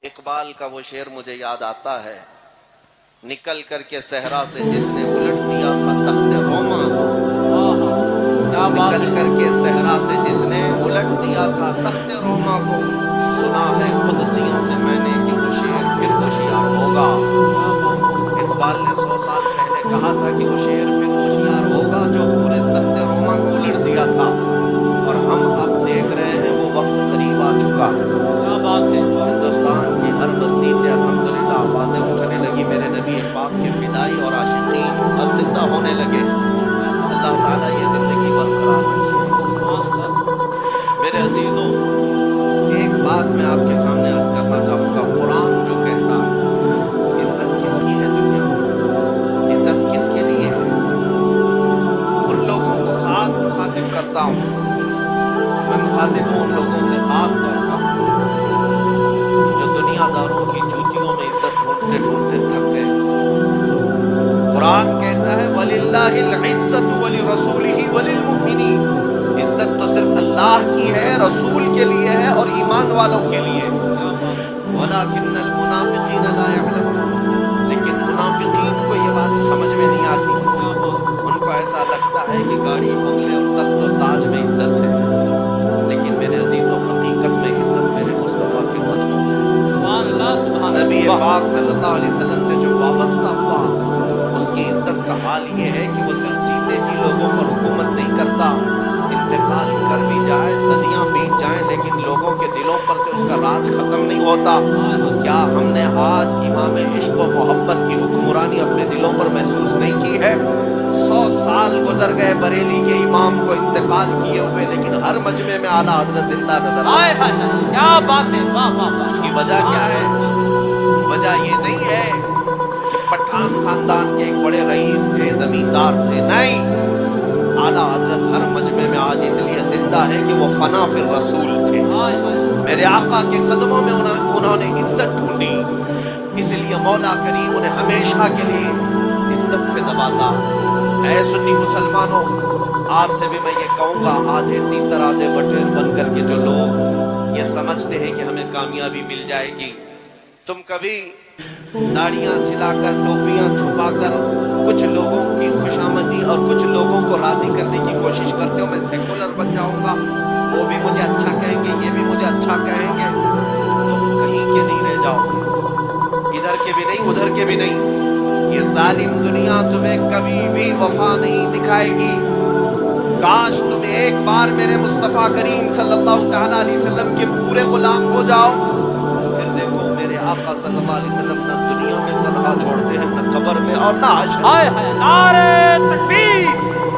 اقبال کا وہ شعر مجھے یاد آتا ہے، نکل کر کے صحرا سے جس نے الٹ دیا تھا تخت روما کو، نکل کر کے صحرا سے جس نے الٹ دیا تھا تخت روما کو، سنا ہے قدسیوں سے میں نے کہ وہ شعر پھر ہوشیار ہوگا۔ اقبال نے 100 سال پہلے کہا تھا کہ وہ شعر پھر ہوشیار ہوگا جو پورے تخت روما کو الٹ دیا تھا، اور ہم اب دیکھ رہے ہیں وہ وقت قریب آ چکا ہے۔ کیا بات ہے، ہندوستان کی ہر بستی سے الحمدللہ آوازیں اٹھنے لگی، میرے نبی پاک کے فدائی اور عاشقین اب زندہ ہونے لگے۔ اللہ تعالیٰ یہ زندگی برقرار رکھے۔ میرے عزیزوں، ایک بات میں آپ کے سامنے عرض کرنا چاہوں گا، قرآن جو کہتا ہے عزت کس کی ہے دنیا میں، عزت کس کے لیے ہے، ان لوگوں کو خاص مخاطب کرتا ہوں، میں مخاطب ہوں ان لوگوں سے خاص طور پر جو دنیا داروں کی جوتیوں میں عزت ڈھونڈتے ڈھونڈتے تھک گئے۔ قرآن کہتا ہے وَلِلَّهِ الْعِزَّةُ وَلِرَسُولِهِ وَلِلْمُؤْمِنِينَ، عزت تو صرف اللہ کی ہے، رسول کے لیے ہے اور ایمان والوں کے لیے۔ وَلَكِنَّ الْمُنَافِقِينَ لَا يَعْلَمُونَ، لیکن منافقین کو یہ بات سمجھ میں نہیں آتی، ان کو ایسا لگتا ہے کہ گاڑی بنگلے اور تخت و تاج میں عزت ہے، لیکن میرے عزیزوں حقیقت میں عزت میرے مصطفیٰ کے قدموں میں۔ سبحان اللہ، سبحان نبی اللہ۔ پاک صلی اللہ علیہ وسلم سے جو وابستہ ہوا، اس کی عزت کا حال یہ ہے کہ وہ صرف جیتے جی لوگوں پر حکومت نہیں کرتا، انتقال کر بھی جائے، صدیاں بیت جائیں، لیکن لوگوں کے دلوں پر سے اس کا راج ختم نہیں ہوتا۔ کیا ہم نے آج امام عشق و محبت کی حکمرانی اپنے دلوں پر محسوس نہیں کی ہے؟ 100 سال گزر گئے بریلی کے امام کو انتقال کیے ہوئے، لیکن ہر مجمع میں اعلیٰ حضرت زندہ نظر آئے۔ کیا بات ہے، واہ واہ واہ۔ اس کی وجہ کیا ہے؟ وجہ یہ نہیں ہے کہ پٹھان خاندان کے ایک بڑے رئیس تھے، زمیندار تھے، نہیں، اعلیٰ حضرت ہر مجمع میں آج اس لیے زندہ ہے کہ وہ فنا فی الرسول تھے۔ میرے آقا کے قدموں میں انہوں نے عزت ڈھونڈی، اس لیے مولا کریم انہیں ہمیشہ کے لیے عزت سے نوازا۔ اے سنی مسلمانوں، آپ سے بھی میں یہ کہوں گا، آدھے تیتر آدھے بٹیر بن کر کے جو لوگ یہ سمجھتے ہیں کہ ہمیں کامیابی مل جائے گی، تم کبھی داڑیاں چھلا کر، ٹوپیاں چھپا کر کچھ لوگوں کی خوشامدی اور کچھ لوگوں کو راضی کرنے کی کوشش کرتے ہو، میں سیکولر بن جاؤں گا، وہ بھی مجھے اچھا کہیں گے، یہ بھی مجھے اچھا کہیں گے، تم کہیں کے نہیں رہ جاؤ، ادھر کے بھی نہیں ادھر کے بھی نہیں۔ یہ ظالم دنیا تمہیں کبھی بھی وفا نہیں دکھائے گی۔ کاش تم ایک بار میرے مصطفیٰ کریم صلی اللہ تعالیٰ علیہ وسلم کے پورے غلام ہو جاؤ، پھر دیکھو میرے آقا صلی اللہ علیہ وسلم نہ دنیا میں تنہا چھوڑتے ہیں، نہ قبر میں اور نہ حشر میں۔ نعرے تکبیر،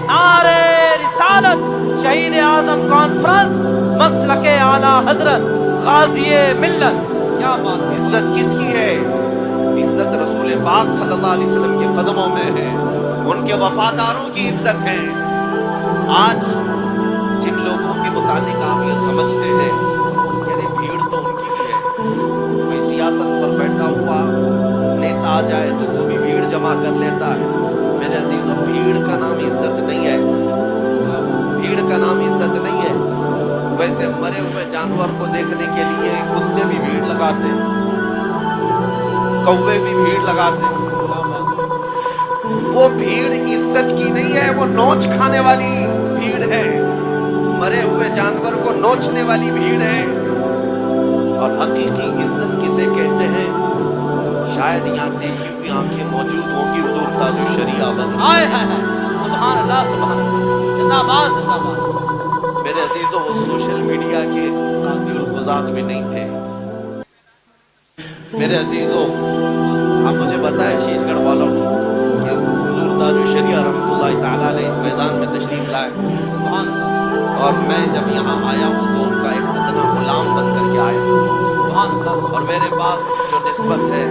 نعرے رسالت، شہید اعظم کانفرنس، مسلک اعلیٰ حضرت غازی ملت۔ کیا بات ہے۔ عزت کس کی ہے؟ عزت رسول پاک صلی اللہ علیہ وسلم کے قدموں میں ہے، ان کے وفاداروں کی عزت ہے۔ آج جن لوگوں کے متعلق آپ یہ سمجھتے ہیں یعنی بھیڑ تو ان کی بھی ہے، کوئی سیاست پر بیٹھا ہوا نیتا آ جائے تو وہ بھی بھیڑ جمع کر لیتا ہے۔ میرے عزیزوں، بھیڑ کا نام عزت نہیں ہے، بھیڑ کا نام عزت نہیں ہے۔ ویسے مرے ہوئے جانور کو دیکھنے کے لیے کتے بھی بھیڑ لگاتے، کوے بھی بھیڑ لگاتے، وہ بھیڑ عزت کی نہیں ہے، وہ نوچ کھانے والی بھیڑ ہے، مرے ہوئے جانور کو نوچنے والی بھیڑ ہے۔ اور حقیقی عزت کسے کہتے ہیں؟ شاید یہاں دیکھی ہوئی آنکھیں موجود ہوں گی، حضور تاج الشریعہ سبحان اللہ، سبحان اللہ، زندہ باد، زندہ باد۔ میرے عزیزوں، وہ سوشل میڈیا کے قاضی القضات بھی نہیں تھے۔ میرے عزیزوں، آپ مجھے بتائیں شیش گڑھ والوں کہ حضور تاج الشریعہ رحمۃ اللہ تعالیٰ علیہ اس میدان میں تشریف لائے، سبحان اللہ، اور میں جب یہاں آیا ہوں تو ان کا ایک ادنا غلام بن کر کے آیا ہوں، سبحان اللہ، اور میرے پاس جو نسبت ہے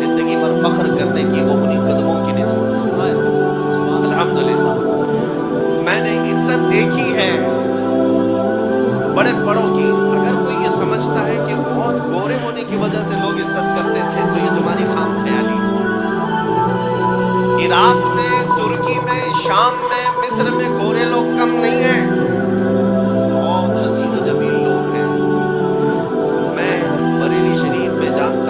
زندگی پر فخر کرنے کی، وہ انہی قدموں کی نسبت ہے۔ الحمدللہ میں نے عزت دیکھی ہے بڑے بڑوں کی۔ اگر کوئی یہ سمجھتا ہے کہ بہت گورے ہونے کی وجہ سے لوگ عزت کرتے تھے تو یہ تمہاری خام خیالی ہے۔ عراق میں، ترکی میں، شام میں، مصر میں گورے لوگ کم نہیں ہیں، بہت حسین و جمیل لوگ ہیں۔ میں بریلی شریف میں جانتا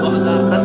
2010